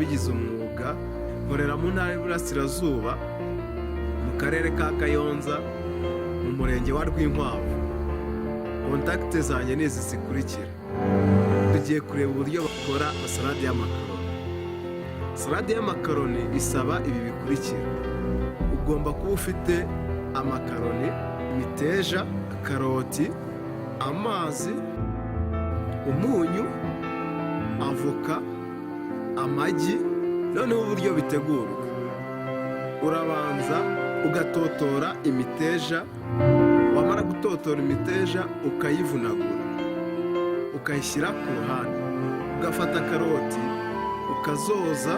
wabigize umwuga, nkorera mu ntara y'Iburasirazuba mu karere ka Kayonza mu murenge wa Rwinkwavu. Kontakite zanjye ni izi zikurikira. Tugiye kureba uburyo bakora salade y'amakaroni. Salade y'amakaroni isaba ibi bikurikira: ugomba kuba ufite amakaroni, imiteja, karoti, amazi, umunyu, avoka, amagi. Noneho uburyo bitegurwa: urabanza ugatotora imiteja, wamara gutotora imiteja ukayivunagura ukayishyira ku ruhande, ugafata karoti ukazoza,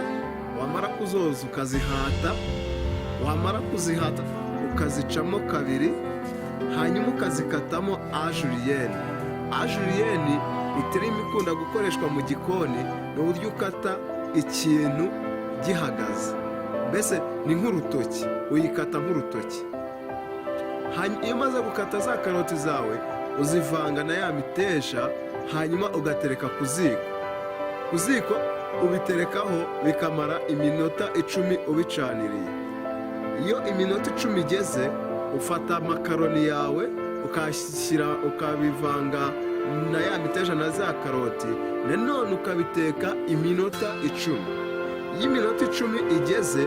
wamara kuzoza ukazihata, wamara kuzihata ukazicamo kabiri, hanyuma ukazikatamo ajuriyeni. Ajuriyeni itirimo ikunda gukoreshwa mu gikoni, ni uburyo ukata ikintu gihagaze, mbese ni nk'urutoki, uyikata nk'urutoki. Iyo umaze gukata za karoti zawe uzivanga na ya miteja, hanyuma ugatereka ku ziko. Ku ziko ubiterekaho bikamara iminota 10 ubicaniriye. Iyo iminota 10 igeze, ufata amakaroni yawe ukabivanga na ya miteja na za karoti, nanone ukabiteka iminota 10. Iyo iminota 10 igeze,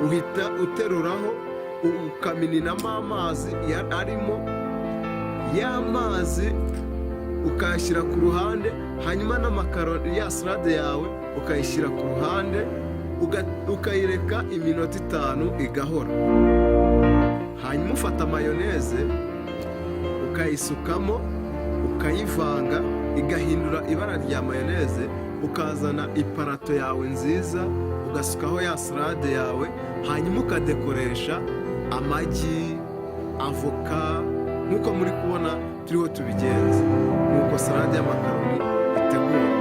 uhita uteruraho ukamininamo amazi arimo. Ya mazi ukayashyira ku ruhande, hanyuma n'amakaroni ya salade yawe ukayishyira ku ruhande, ukayireka iminota 5 igahora. Hanyuma ufata mayoneze ukayisukamo, ukayivanga igahindura ibara rya mayoneze, ukazana iparato yawe nziza ugasukaho ya salade yawe, hanyuma ukadekoresha amagi, avoka, nk'uko muri kubona turiho tubigenza. Nuko salade y'amakaroni itegurwa.